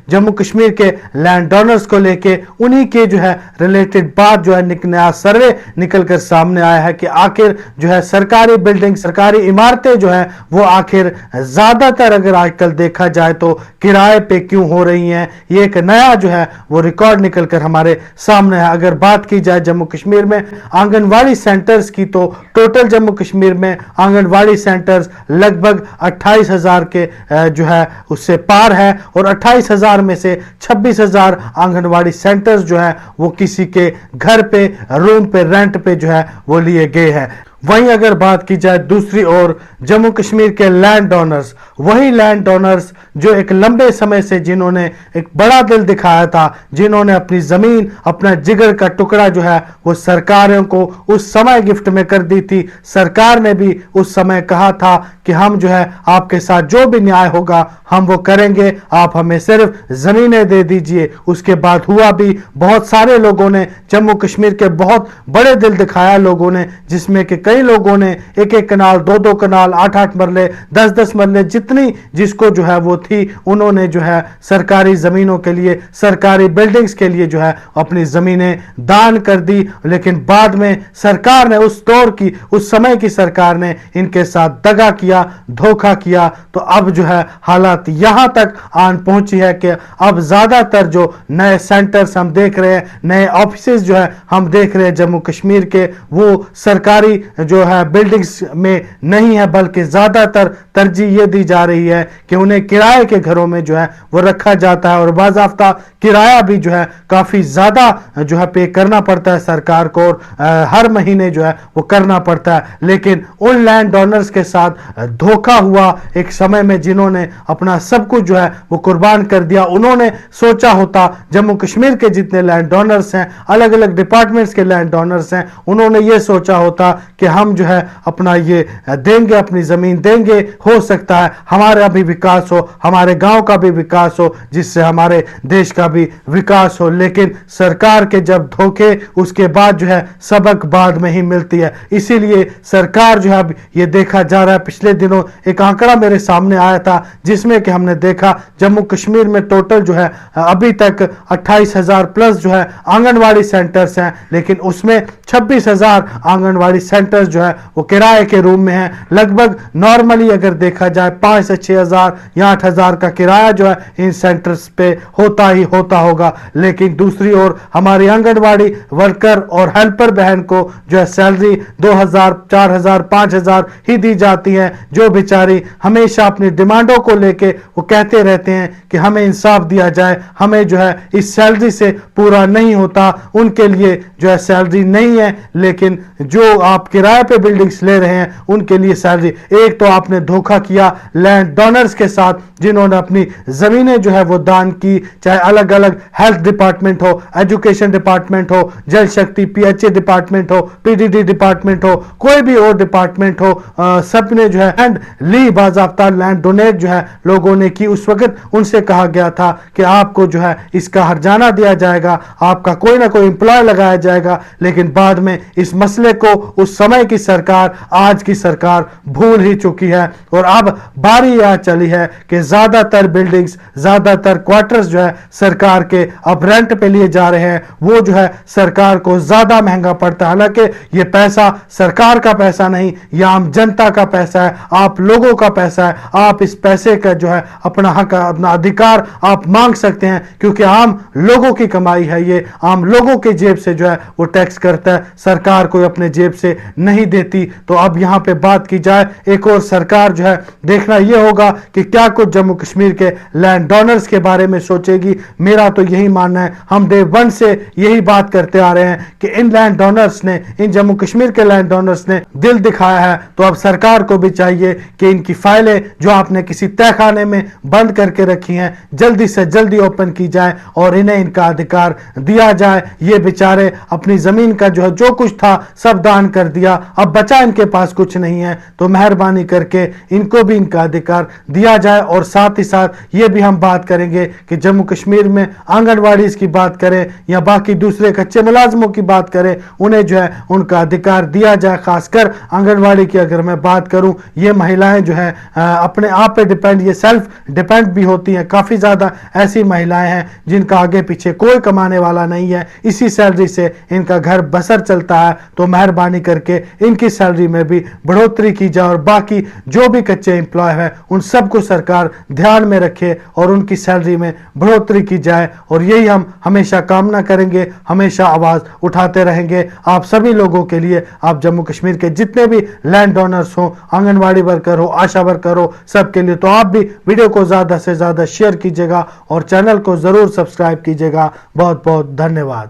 जम्मू कश्मीर के land donors को लेके उन्हीं के जो है रिलेटेड बात जो है नया सर्वे निकलकर सामने आया है कि आखिर जो है सरकारी बिल्डिंग, सरकारी इमारतें जो है वो आखिर ज्यादातर अगर आजकल देखा जाए तो किराए पे क्यों हो रही हैं। ये एक नया जो है वो रिकॉर्ड निकलकर हमारे सामने है। अगर बात की जाए जम्मू कश्मीर में आंगनवाड़ी सेंटर्स की तो टोटल जम्मू कश्मीर में आंगनवाड़ी सेंटर्स लगभग 28,000 के जो है उससे पार है और 28,000 में से 26,000 आंगनवाड़ी सेंटर्स जो है वो किसी के घर पे, रूम पे, रेंट पे जो है वो लिए गए हैं। वहीं अगर बात की जाए दूसरी ओर जम्मू कश्मीर के लैंड डोनर्स, वही लैंड डोनर्स जो एक लंबे समय से जिन्होंने एक बड़ा दिल दिखाया था, जिन्होंने अपनी जमीन, अपना जिगर का टुकड़ा जो है वो सरकारों को उस समय गिफ्ट में कर दी थी। सरकार ने भी उस समय कहा था कि हम जो है आपके साथ जो भी न्याय होगा हम वो करेंगे, आप हमें सिर्फ जमीनें दे दीजिए। उसके बाद हुआ भी, बहुत सारे लोगों ने जम्मू कश्मीर के बहुत बड़े दिल दिखाया लोगों ने, जिसमें कि कई लोगों ने एक एक कनाल, दो दो कनाल, 8-8 मरले, 10-10 मरले, जितनी जिसको जो है वो थी, उन्होंने जो है सरकारी जमीनों के लिए, सरकारी बिल्डिंग्स के लिए जो है अपनी जमीनें दान कर दी। लेकिन बाद में सरकार ने, उस दौर की, उस समय की सरकार ने इनके साथ दगा किया, धोखा किया। तो अब जो है हालात यहां तक आन पहुंची है कि अब ज्यादातर जो नए सेंटर्स हम देख रहे हैं, नए ऑफिसेज जो है हम देख रहे हैं जम्मू कश्मीर के, वो सरकारी जो है बिल्डिंग्स में नहीं है, बल्कि ज्यादातर तरजीह ये दी जा रही है कि उन्हें किराए के घरों में जो है वो रखा जाता है और बाज़ाफ्ता किराया भी जो है काफी ज्यादा जो है पे करना पड़ता है सरकार को, और हर महीने जो है वो करना पड़ता है। लेकिन उन लैंड डोनर्स के साथ धोखा हुआ एक समय में, जिन्होंने अपना सब कुछ जो है वो कुर्बान कर दिया। उन्होंने सोचा होता, जम्मू कश्मीर के जितने लैंड डोनर्स हैं, अलग अलग डिपार्टमेंट्स के लैंड डोनर्स हैं, उन्होंने ये सोचा होता कि हम जो है अपना ये देंगे, अपनी जमीन देंगे, हो सकता है हमारा भी विकास हो, हमारे गांव का भी विकास हो, जिससे हमारे देश का भी विकास हो। लेकिन सरकार के जब धोखे, उसके बाद जो है सबक बाद में ही मिलती है। इसीलिए सरकार जो है ये देखा जा रहा है, पिछले दिनों एक आंकड़ा मेरे सामने आया था जिसमें कि हमने देखा जम्मू कश्मीर में टोटल जो है अभी तक 28,000 प्लस जो है आंगनवाड़ी सेंटर्स हैं, लेकिन उसमें 26,000 आंगनवाड़ी सेंटर्स जो है वो किराए के रूम में है। लगभग नॉर्मली अगर देखा जाए 5 से 6,000 या 8,000 का किराया जो है इन सेंटर्स पे होता ही होता होगा। लेकिन दूसरी ओर हमारी आंगनवाड़ी वर्कर और हेल्पर बहन को जो है सैलरी 2,000, 4,000, 5,000 ही दी जाती है, जो बेचारी हमेशा अपनी डिमांडों को लेके वो कहते रहते हैं कि हमें इंसाफ दिया जाए, हमें जो है इस सैलरी से पूरा नहीं होता। उनके लिए जो है सैलरी नहीं है, लेकिन जो आप किराए पे बिल्डिंग्स ले रहे हैं उनके लिए सैलरी। एक तो आपने धोखा किया लैंड डोनर्स के साथ, जिन्होंने अपनी जमीनें जो है वो दान की, चाहे अलग अलग हेल्थ डिपार्टमेंट हो, एजुकेशन डिपार्टमेंट हो, जल शक्ति PHA डिपार्टमेंट हो, PDD डिपार्टमेंट हो, कोई भी और डिपार्टमेंट हो, सबने जो है लैंड ली, बाज़ाब्ता लैंड डोनेट जो है लोगों ने की। उस वक्त उनसे कहा गया था कि आपको जो है इसका हर्जाना दिया जाएगा, आपका कोई ना कोई एम्प्लॉय लगाया जाएगा। लेकिन बाद में इस मसले को उस समय की सरकार, आज की सरकार भूल ही चुकी है और अब बारी आ चली है कि ज्यादातर बिल्डिंग्स, ज्यादातर क्वार्टर्स जो है सरकार के अब रेंट पे लिए जा रहे हैं। वो जो है सरकार को ज्यादा महंगा पड़ता है। हालांकि ये पैसा सरकार का पैसा नहीं, यह आम जनता का पैसा है, आप लोगों का पैसा है। आप इस पैसे का जो है अपना हक, अपना अधिकार आप मांग सकते हैं, क्योंकि आम लोगों की कमाई है, ये आम लोगों के जेब से जो है वो टैक्स करता है, सरकार कोई अपने जेब से नहीं देती। तो अब यहां पे बात की जाए, एक और सरकार जो है देखना यह होगा कि क्या कुछ जम्मू कश्मीर के लैंड डोनर्स के बारे में सोचेगी। मेरा तो यही मानना है, हम डे वन से यही बात करते आ रहे हैं कि इन लैंड डोनर्स ने, इन जम्मू कश्मीर के लैंड डोनर्स ने दिल दिखाया है। तो अब सरकार को भी चाहिए कि इनकी फाइलें जो आपने किसी तहखाने में बंद करके रखी हैं, जल्दी से जल्दी ओपन की जाए और इन्हें इनका अधिकार दिया जाए। ये बेचारे अपनी जमीन का जो है जो कुछ था सब दान कर दिया, अब बचा इनके पास कुछ नहीं है। तो मेहरबानी करके इनको भी इनका अधिकार दिया जाए और साथ ही साथ ये भी हम बात करेंगे कि जम्मू कश्मीर में आंगनवाड़ी की बात करें या बाकी दूसरे कच्चे मुलाजमों की बात करें, उन्हें जो है उनका अधिकार दिया जाए। खासकर आंगनवाड़ी की अगर मैं बात करूं, ये महिलाएं जो है अपने आप पे डिपेंड, ये सेल्फ डिपेंड भी होती हैं। काफ़ी ज़्यादा ऐसी महिलाएं हैं जिनका आगे पीछे कोई कमाने वाला नहीं है, इसी सैलरी से इनका घर बसर चलता है। तो मेहरबानी करके इनकी सैलरी में भी बढ़ोतरी की जाए और बाकी जो भी कच्चे एम्प्लॉय है उन सबको सरकार ध्यान में रखे और उनकी सैलरी में बढ़ोतरी की जाए। और यही हम हमेशा कामना करेंगे, हमेशा आवाज़ उठाते रहेंगे आप सभी लोगों के लिए। आप जम्मू कश्मीर के जितने भी लैंड डोनर्स हो, आंगनवाड़ी वर्कर हो, आशा वर्कर हो, सबके लिए। तो आप भी वीडियो को ज़्यादा से ज़्यादा शेयर कीजिएगा और चैनल को ज़रूर सब्सक्राइब कीजिएगा। बहुत बहुत धन्यवाद।